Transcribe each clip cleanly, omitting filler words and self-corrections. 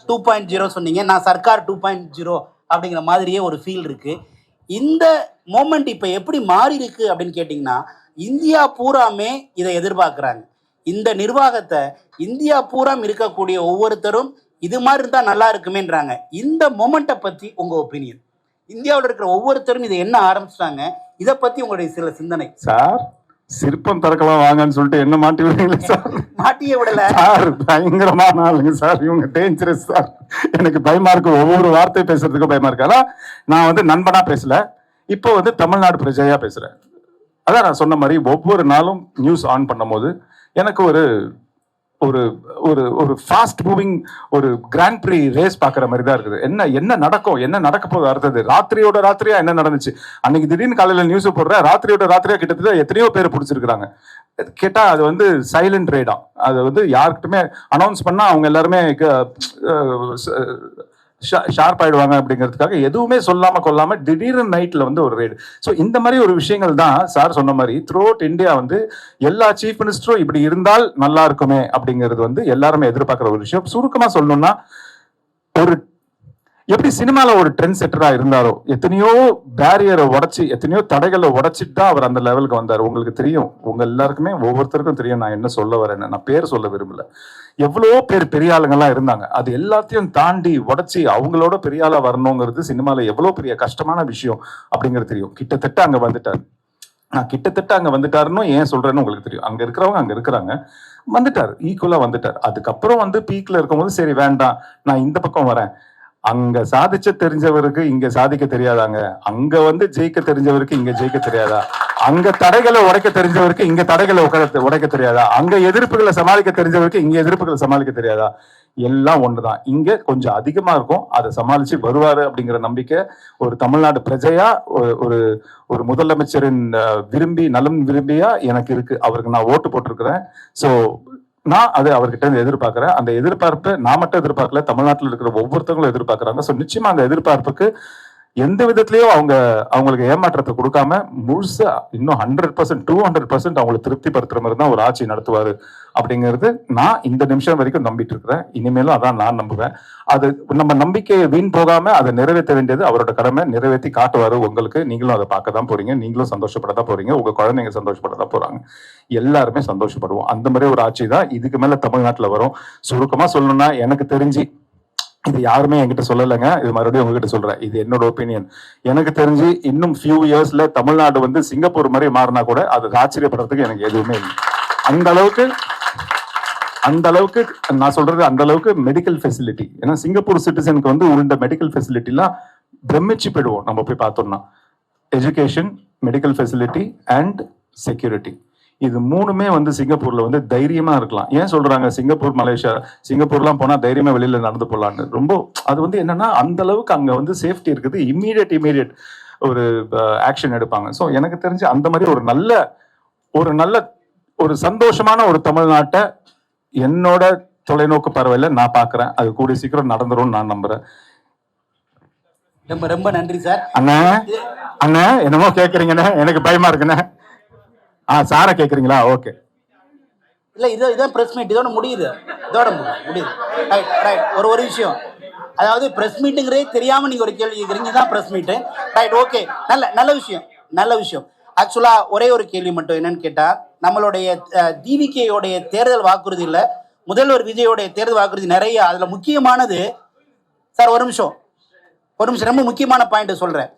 2.0 சொன்னீங்க, நான் சர்க்கார் 2.0 அப்படிங்கிற மாதிரியே ஒரு ஃபீல் இருக்கு. இந்த மோமெண்ட் இப்போ எப்படி மாறி இருக்கு அப்படின்னு கேட்டிங்கன்னா, இந்தியா பூராமே இதை எதிர்பார்க்குறாங்க. இந்த நிர்வாகத்தை இந்தியா பூராம் இருக்கக்கூடிய ஒவ்வொருத்தரும் இது மாதிரி இருந்தால் நல்லா இருக்குமேன்றாங்க. இந்த மொமெண்ட்டை பற்றி உங்கள் ஒப்பீனியன்? இந்தியாவில் இருக்கிற ஒவ்வொருத்தரும் இதை என்ன ஆரம்பிச்சிட்டாங்க, இதை பற்றி உங்களுடைய சில சிந்தனை. சார் சிற்பம் திறக்கலாம் வாங்கன்னு சொல்லிட்டு என்ன மாட்டி விடுறீங்களா சார்? மாட்டியே விடல சார், பயங்கரமான ஆளுங்க சார், இவங்க டேஞ்சரஸ் சார். எனக்கு பயமா இருக்கு, ஒவ்வொரு வார்த்தை பேசுறதுக்கும் பயமா இருக்கு. ஆனா நான் வந்து நண்பனா பேசல, இப்போ வந்து தமிழ்நாடு பிரஜையா பேசுறேன். அதான் நான் சொன்ன மாதிரி ஒவ்வொரு நாளும் நியூஸ் ஆன் பண்ணும் போது எனக்கு ஒரு ஒரு ஒரு ஒரு ஃபாஸ்ட் மூவிங் ஒரு கிராண்ட் ப்ரீ ரேஸ் பாக்குற மாதிரி தான் இருக்குது. என்ன நடக்கும், என்ன நடக்க போகுது அடுத்தது, ராத்திரியோட ராத்திரியா என்ன நடந்துச்சு. அன்னைக்கு திடீர்னு காலையில நியூஸ் போடுற, ராத்திரியோட ராத்திரியா கிட்டத்தட்ட எத்தனையோ பேர் பிடிச்சிருக்காங்க. கேட்டா அது வந்து சைலண்ட் ரேடா, அது வந்து யாருக்கிட்டுமே அனௌன்ஸ் பண்ணா அவங்க எல்லாருமே ஷார்ப் ஆயிடுவாங்க அப்படிங்கிறதுக்காக எதுவுமே சொல்லாம கொள்ளாம திடீர்னு நைட்ல வந்து ஒரு ரெய்டு. ஸோ இந்த மாதிரி ஒரு விஷயங்கள் தான் சார் சொன்ன மாதிரி த்ரூ அவுட் இந்தியா வந்து எல்லா சீஃப் மினிஸ்டரும் இப்படி இருந்தால் நல்லா இருக்குமே அப்படிங்கிறது வந்து எல்லாருமே எதிர்பார்க்குற ஒரு விஷயம். சுருக்கமா சொல்லணும்னா, ஒரு எப்படி சினிமால ஒரு ட்ரெண்ட் செட்டரா இருந்தாரோ, எத்தனையோ பேரியரை உடைச்சு எத்தனையோ தடைகளை உடைச்சிட்டு தான் அவர் அந்த லெவலுக்கு வந்தார். உங்களுக்கு தெரியும், உங்க எல்லாருக்குமே ஒவ்வொருத்தருக்கும் தெரியும் நான் என்ன சொல்ல வரேன்னு. நான் பேர் சொல்ல விரும்பல. எவ்வளவோ பேர் பெரிய ஆளுங்கெல்லாம் இருந்தாங்க. அது எல்லாத்தையும் தாண்டி உடைச்சி அவங்களோட பெரிய ஆளா வரணுங்கிறது சினிமால எவ்வளவு பெரிய கஷ்டமான விஷயம் அப்படிங்கிறது தெரியும். கிட்டத்தட்ட அங்க வந்துட்டார். நான் கிட்டத்தட்ட அங்க வந்துட்டாருன்னு ஏன் சொல்றேன்னு உங்களுக்கு தெரியும். அங்க இருக்கிறவங்க அங்க இருக்கிறாங்க, வந்துட்டார், ஈக்குவலா வந்துட்டார். அதுக்கப்புறம் வந்து பீக்ல இருக்கும்போது சரி வேண்டாம், நான் இந்த பக்கம் வரேன். அங்க சாதிச்ச தெரிஞ்சவருக்கு இங்க சாதிக்க தெரியாதாங்க, அங்க வந்து ஜெயிக்க தெரிஞ்சவருக்கு இங்க ஜெயிக்க தெரியாதா, அங்க தடைகளை உடைக்க தெரிஞ்சவருக்கு இங்க தடைகளை உடைக்க தெரியாதா, அங்க எதிர்ப்புகளை சமாளிக்க தெரிஞ்சவருக்கு இங்க எதிர்ப்புகளை சமாளிக்க தெரியாதா. எல்லாம் ஒண்ணுதான். இங்க கொஞ்சம் அதிகமா இருக்கும், அதை சமாளிச்சு வருவாரு அப்படிங்கிற நம்பிக்கை ஒரு தமிழ்நாடு பிரஜையா, ஒரு ஒரு முதலமைச்சரின் நலம் விரும்பியா எனக்கு இருக்கு. அவருக்கு நான் ஓட்டு போட்டிருக்கிறேன். சோ நான் அது அவர்கிட்ட இருந்து எதிர்பார்க்கிறேன். அந்த எதிர்பார்ப்பு நான் மட்டும் எதிர்பார்க்கல, தமிழ்நாட்டில் இருக்கிற ஒவ்வொருத்தவங்களும் எதிர்பார்க்கறாங்க. ஸோ நிச்சயமா அந்த எதிர்பார்ப்புக்கு எந்த விதத்திலயும் அவங்களுக்கு ஏமாற்றத்தை கொடுக்காம முழுசா இன்னும் 100% 200% அவங்களை திருப்திப்படுத்துற மாதிரி தான் ஒரு ஆட்சி நடத்துவாரு அப்படிங்கிறது நான் இந்த நிமிஷம் வரைக்கும் நம்பிட்டு இருக்கிறேன். இனிமேலும் அதான் நான் நம்புவேன். அது நம்ம நம்பிக்கையை வீண் போகாம அதை நிறைவேற்ற வேண்டியது அவரோட கடமை. நிறைவேற்றி காட்டுவாரு உங்களுக்கு. நீங்களும் அதை பார்க்க தான் போறீங்க, நீங்களும் சந்தோஷப்பட தான் போறீங்க, உங்க குழந்தைங்க சந்தோஷப்பட தான் போறாங்க, எல்லாருமே சந்தோஷப்படுவோம். அந்த மாதிரி ஒரு ஆட்சி தான் இதுக்கு மேல தமிழ்நாட்டுல வரும். சுருக்கமா சொல்லணும்னா, எனக்கு தெரிஞ்சு இது யாருமே என்கிட்ட சொல்லலைங்க, இது மறுபடியும் உங்ககிட்ட சொல்றேன், இது என்னோட ஒப்பீனியன். எனக்கு தெரிஞ்சு இன்னும் ஃபியூ இயர்ஸ்ல தமிழ்நாடு வந்து சிங்கப்பூர் மாதிரி மாறினா கூட அது ஆச்சரியப்படுறதுக்கு எனக்கு எதுவுமே இல்லை. அந்த அளவுக்கு நான் சொல்றது, அந்த அளவுக்கு மெடிக்கல் ஃபெசிலிட்டி. ஏன்னா சிங்கப்பூர் சிட்டிசனுக்கு வந்து உள்ள மெடிக்கல் ஃபெசிலிட்டிலாம் பிரமிச்சு போயிடுவோம் நம்ம போய் பார்த்தோம்னா. Education, medical facility and security, இது மூணுமே வந்து சிங்கப்பூர்ல வந்து தைரியமா இருக்கலாம். ஏன் சொல்றாங்க சிங்கப்பூர், மலேசியா, சிங்கப்பூர்லாம் போனா தைரியமா வெளியில நடந்து போடலான்னு? ரொம்ப அது வந்து என்னன்னா அந்த அளவுக்கு அங்க வந்து சேஃப்டி இருக்குது. இம்மீடியட் ஒரு ஆக்ஷன் எடுப்பாங்க. ஸோ எனக்கு தெரிஞ்சு அந்த மாதிரி ஒரு நல்ல ஒரு சந்தோஷமான ஒரு தமிழ்நாட்டை என்னோட தொலைநோக்கு பரவாயில்ல நான் பாக்குறேன். அது கூடிய சீக்கிரம் நடந்துரும் நான் நம்புறேன். ரொம்ப ரொம்ப நன்றி சார். அண்ணா என்னமோ கேக்குறீங்கண்ணே, எனக்கு பயமா இருக்குண்ணே. சாரை கேக்குறீங்களா? ஓகே. இல்ல இதான் பிரஸ் மீட், இதோட முடியுது. Right right. ஒரு விஷயம், அதாவது பிரஸ் மீட்டுங்கிறதே தெரியாம நீங்க ஒரு கேள்வி கேட்குறீங்க, தான் பிரஸ் மீட்டு. Right, okay. நல்ல விஷயம். ஆக்சுவலா ஒரே ஒரு கேள்வி மட்டும் என்னன்னு கேட்டா, நம்மளுடைய டிவிகேயோடைய தேர்தல் வாக்குறுதியில் முதல்வர் விஜயோடைய தேர்தல் வாக்குறுதி நிறைய, அதுல முக்கியமானது சார், ஒரு நிமிஷம் ரொம்ப முக்கியமான பாயிண்ட் சொல்றேன்.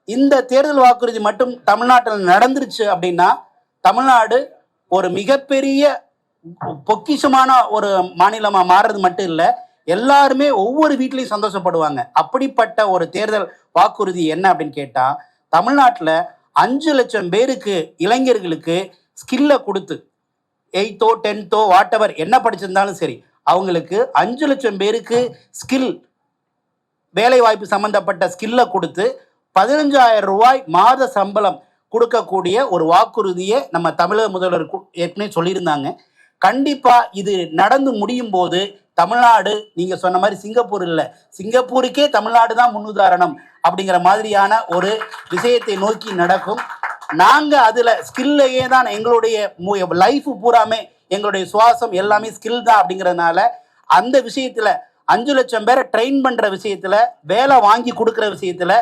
இந்த தேர்தல் வாக்குறுதி மட்டும் தமிழ்நாட்டில் நடந்துருச்சு அப்படின்னா தமிழ்நாடு ஒரு மிகப்பெரிய பொக்கிஷமான ஒரு மாநிலமா மாறுறது மட்டும் இல்லை, எல்லாருமே ஒவ்வொரு வீட்லையும் சந்தோஷப்படுவாங்க. அப்படிப்பட்ட ஒரு தேர்தல் வாக்குறுதி என்ன அப்படின்னு கேட்டா, தமிழ்நாட்டில் 5 லட்சம் பேருக்கு, இளைஞர்களுக்கு ஸ்கில்லை கொடுத்து 8th 10th வாட் எவர் என்ன படிச்சிருந்தாலும் சரி, அவங்களுக்கு 5 லட்சம் பேருக்கு ஸ்கில், வேலை வாய்ப்பு சம்பந்தப்பட்ட ஸ்கில்லை கொடுத்து 15,000 ரூபாய் மாத சம்பளம் கொடுக்கக்கூடிய ஒரு வாக்குறுதியை நம்ம தமிழக முதல்வர் ஏற்கனவே சொல்லியிருந்தாங்க. கண்டிப்பா இது நடந்து முடியும் போது தமிழ்நாடு, நீங்க சொன்ன மாதிரி சிங்கப்பூர் இல்லை, சிங்கப்பூருக்கே தமிழ்நாடு தான் முன்னுதாரணம் அப்படிங்கிற மாதிரியான ஒரு விஷயத்தை நோக்கி நடக்கும். நாங்க அதுல ஸ்கில்லையே தான் எங்களுடைய லைஃப் பூராமே, எங்களுடைய சுவாசம் எல்லாமே ஸ்கில் தான் அப்படிங்கிறதுனால அந்த விஷயத்துல 5 லட்சம் பேரை ட்ரெயின் பண்ற விஷயத்துல, வேலை வாங்கி கொடுக்குற விஷயத்துல,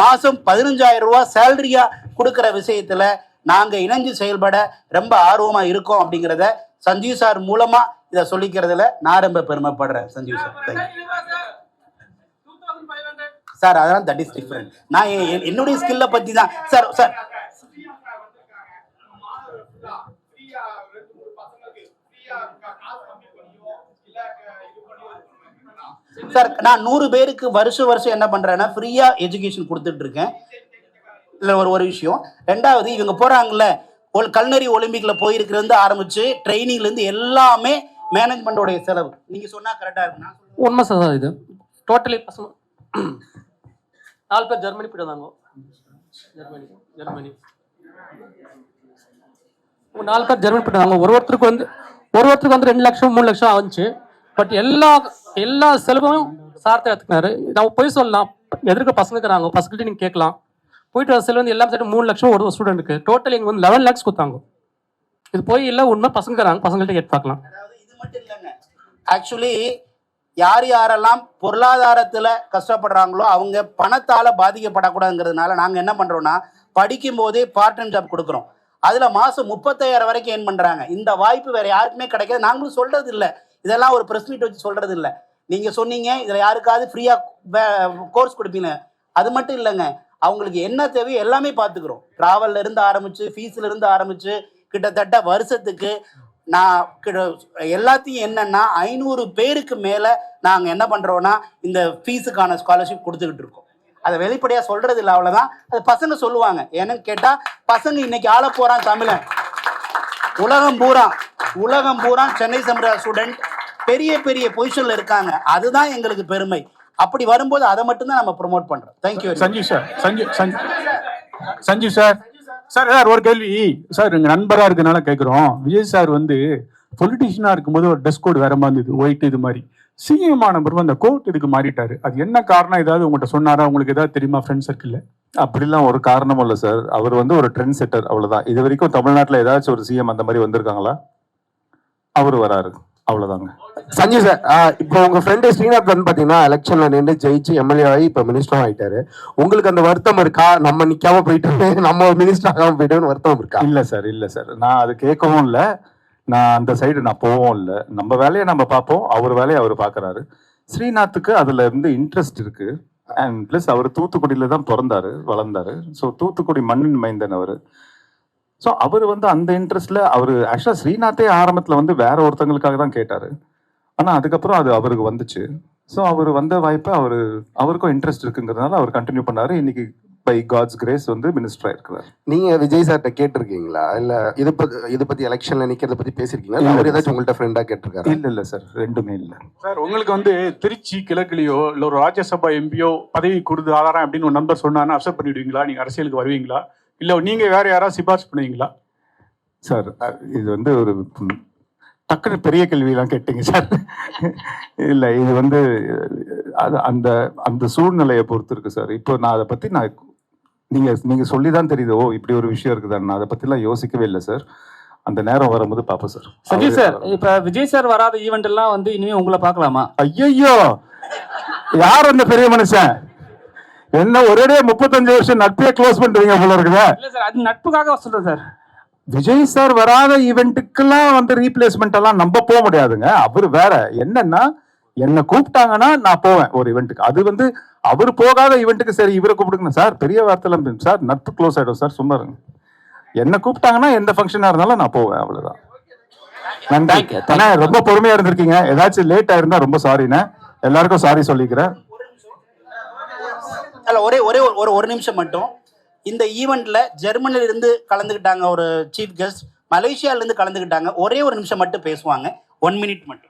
மாசம் 15,000 ரூபாய் சேலரியா கொடுக்குற விஷயத்துல நாங்க இணைஞ்சு செயல்பட ரொம்ப ஆர்வமா இருக்கோம் அப்படிங்கிறத சஞ்சீவ் சார் மூலமா இதை சொல்லிக்கிறதுல நான் ரொம்ப பெருமைப்படுறேன். சஞ்சீவ் சார் சார் அதெல்லாம் தட் இஸ் டிஃபரெண்ட். நான் என்னுடைய ஸ்கில்லை பத்தி தான் சார். சார் சார் நான் 100 பேருக்கு வருஷம் என்ன பண்றேன்னா ஃப்ரீயா எஜுகேஷன் கொடுத்துட்டு இருக்கேன். இல்லை ஒரு விஷயம். ரெண்டாவது, இவங்க போறாங்கல்ல கல்னரி ஒலிம்பிக்ல போயிருக்கிறது ஆரம்பிச்சு ட்ரைனிங்ல இருந்து எல்லாமே மேனேஜ்மெண்டோடைய செலவு. நீங்க சொன்னா கரெக்டா இருக்குன்னா உண்மை சார். இது டோட்டலி பசங்க 4 பேர் ஜெர்மனி போயிட்டு வந்தாங்க. ஜெர்மனி 4 பேர் ஜெர்மனி போயிட்டு வந்தாங்க. ஒருத்தருக்கு வந்து 2 லட்சம் 3 லட்சம் ஆச்சு. பட் எல்லா செலவும் சார்த்தை எடுத்துக்கினாரு. நம்ம போய் சொல்லலாம், எதிர்க்க பசங்க இருக்கிறாங்க, பசங்கள்ட்ட நீங்க கேட்கலாம். போயிட்டு வர செலவு வந்து எல்லாம் சேர்த்து 3 லட்சம் ஒரு ஸ்டூடெண்ட்டுக்கு. டோட்டல் இங்கே வந்து 11 lakhs கொடுத்தாங்க. இது போய் இல்லை உண்மை பசங்க இருக்கிறாங்க, பசங்கள்ட்ட கேட்டு பார்க்கலாம். இது மட்டும் இல்லைங்க, ஆக்சுவலி யாரெல்லாம் பொருளாதாரத்துல கஷ்டப்படுறாங்களோ அவங்க பணத்தால பாதிக்கப்படக்கூடாதுங்கிறதுனால நாங்க என்ன பண்றோம்னா படிக்கும் போதே பார்ட் டைம் ஜாப் கொடுக்குறோம். அதுல மாசம் 30,000 வரைக்கும் ஏர்ன் பண்றாங்க. இந்த வாய்ப்பு வேற யாருக்குமே கிடைக்காது. நாங்களும் சொல்றது இல்லை, இதெல்லாம் ஒரு பிரஸ் மீட் வச்சு சொல்றது இல்லை. நீங்க சொன்னீங்க இதுல யாருக்காவது ஃப்ரீயா கோர்ஸ் கொடுப்பீங்க. அது மட்டும் இல்லைங்க, அவங்களுக்கு என்ன தேவையோ எல்லாமே பார்த்துக்கிறோம். டிராவல்ல இருந்து ஆரம்பிச்சு, ஃபீஸ்ல இருந்து ஆரம்பிச்சு, கிட்டத்தட்ட வருஷத்துக்கு நான் எல்லாத்தையும் என்னன்னா 500 பேருக்கு மேல நாங்க என்ன பண்றோம்னா இந்த ஃபீஸுக்கான ஸ்காலர்ஷிப் கொடுத்துக்கிட்டு இருக்கோம். அதை வெளிப்படையா சொல்றது இல்லை, அவ்வளவுதான். அது பசங்க சொல்லுவாங்க. ஏன்னு கேட்டா பசங்க இன்னைக்கு ஆள போறான் தமிழன். உலகம் பூரா சென்னை சமுதாய ஸ்டூடெண்ட் பெரிய பொசிஷன்ல இருக்காங்க. அதுதான் எங்களுக்கு பெருமை. அப்படி வரும்போது அதை மட்டும்தான் நம்ம ப்ரொமோட் பண்றோம். தேங்க்யூ. சஞ்சீவ் சார் ஒரு கேள்வி சார், எங்க நண்பரா இருக்கனால கேட்கிறோம். விஜய் சார் வந்து பொலிட்டிஷியனா இருக்கும்போது ஒரு ட்ரெஸ் கோட் வேற மாதிரி இருந்தது, ஒயிட். இது மாதிரி சிஎம் ஆன பிறகு அந்த கோட் இதுக்கு மாறிட்டாரு. அது என்ன காரணம்? ஏதாவது உங்கள்கிட்ட சொன்னாரா? உங்களுக்கு ஏதாவது தெரியுமா ஃப்ரெண்ட் சர்க்கிள்ல? அப்படிலாம் ஒரு காரணமும் இல்லை சார். அவர் வந்து ஒரு ட்ரெண்ட் செட்டர், அவ்வளவுதான். இது வரைக்கும் தமிழ்நாட்டில் ஏதாச்சும் ஒரு சிஎம் அந்த மாதிரி வந்திருக்காங்களா? அவர் வராரு, அவ்வளவுதாங்க. சஞ்சீவ் சார், இப்போ உங்க ஃப்ரெண்டு ஸ்ரீநாத் வந்து பாத்தீங்கன்னா எலெக்ஷன்ல நின்று ஜெயிச்சு எம்எல்ஏ ஆகி இப்ப மினிஸ்டரும் ஆயிட்டாரு. உங்களுக்கு அந்த வருத்தம் இருக்கா? நம்ம நிக்காம போயிட்டு நம்ம மினிஸ்டர் ஆகாம போயிட்டோம்னு வருத்தம் இருக்கா? இல்ல சார், நான் அது கேட்கவும் இல்லை. நான் அந்த சைடு நான் போகவும் இல்லை. நம்ம வேலையை நம்ம பார்ப்போம், அவர் வேலையை அவர் பார்க்கறாரு. ஸ்ரீநாத்துக்கு அதுல இருந்து இன்ட்ரெஸ்ட் இருக்கு. அண்ட் பிளஸ் அவர் தூத்துக்குடியில தான் பிறந்தாரு வளர்ந்தாரு. ஸோ தூத்துக்குடி மண்ணின் மைந்தன் அவர். ஸோ அவர் வந்து அந்த இன்ட்ரெஸ்ட்ல அவர் ஆக்சுவலா ஸ்ரீநாத்தே ஆரம்பத்துல வந்து வேற ஒருத்தங்களுக்காக தான் கேட்டாரு. ஆனா அதுக்கப்புறம் அது அவருக்கு வந்துச்சு. ஸோ அவர் வந்த வாய்ப்பை அவருக்கும் இன்ட்ரெஸ்ட் இருக்குங்கிறதுனால அவர் கண்டினியூ பண்ணாரு. இன்னைக்கு பை காட்ஸ் கிரேஸ் வந்து மினிஸ்டரா இருக்கிறார். நீங்க விஜய் சார்ட்ட கேட்டிருக்கீங்களா? இல்ல இதை பத்தி எலெக்ஷன்ல நிக்கிறத பத்தி பேசிருக்கீங்களா? அவர் ஏதாச்சும் உங்கள்ட்ட ஃப்ரெண்டா கேட்டிருக்காரு? இல்ல சார், ரெண்டுமே இல்ல சார். உங்களுக்கு வந்து திருச்சி கிழக்குலையோ இல்ல ஒரு ராஜ்யசபா எம்பியோ பதவி கொடுத்து ஆதாரம் அப்படின்னு ஒரு நம்பர் சொன்னான்னு அக்செப்ட் பண்ணிடுவீங்களா? நீங்க அரசியலுக்கு வருவீங்களா? இல்ல நீங்க வேற யாராவது சிபாரிசு பண்ணுவீங்களா? சார் இது வந்து ஒரு டக்குனு பெரிய கேள்வியெல்லாம் கேட்டீங்க சார். இல்லை, இது வந்து அது அந்த சூழ்நிலையை பொறுத்து இருக்கு சார். இப்போ நான் அதை பற்றி நீங்க சொல்லி தான் தெரியுது, ஓ இப்படி ஒரு விஷயம் இருக்குதான். நான் அதை பற்றிலாம் யோசிக்கவே இல்லை சார். அந்த நேரம் வரும்போது பார்ப்போம் சார். சஞ்சீவ் சார், இப்ப விஜய் சார் வராத ஈவெண்ட் எல்லாம் வந்து இனிமே உங்களை பார்க்கலாமா? ஐயோ, யார் அந்த பெரிய மனுஷன்? என்ன ஒரேடியா 35 வருஷம் நட்பே க்ளோஸ் பண்றீங்க போல இருக்குதா? இல்ல சார், அது நட்புக்காக சொல்றேன் சார். விஜய் சார் வராத ஈவெண்ட்டுக்கெல்லாம் வந்து ரீப்ளேஸ்மெண்ட் எல்லாம் நம்ம போக முடியாதுங்க. அவரு வேற. என்னன்னா என்ன கூப்பிட்டாங்கன்னா நான் போவேன் ஒரு ஈவெண்ட்டுக்கு. அது வந்து அவர் போகாத ஈவெண்ட்டுக்கு சரி இவரை கூப்பிடுங்க சார், பெரிய வார்த்தை சார், நட்பு க்ளோஸ் ஆயிடும் சார். சும்மா இருங்க. என்ன கூப்பிட்டாங்கன்னா எந்த ஃபங்க்ஷனா இருந்தாலும் நான் போவேன், அவ்வளவுதான். நன்றி. ஆனா ரொம்ப பொறுமையா இருந்திருக்கீங்க. ஏதாச்சும் லேட் ஆயிருந்தா ரொம்ப சாரிண்ணே. எல்லாருக்கும் சாரி சொல்லிக்கிறேன். ஒரு நிமிஷம் மட்டும். இந்த ஈவெண்ட்ல ஜெர்மனில இருந்து கலந்துக்கிட்டாங்க ஒரு சீஃப் கெஸ்ட், மலேசியால இருந்து கலந்துக்கிட்டாங்க. ஒரே ஒரு நிமிஷம் மட்டும் பேசுவாங்க, 1 minute மட்டும்.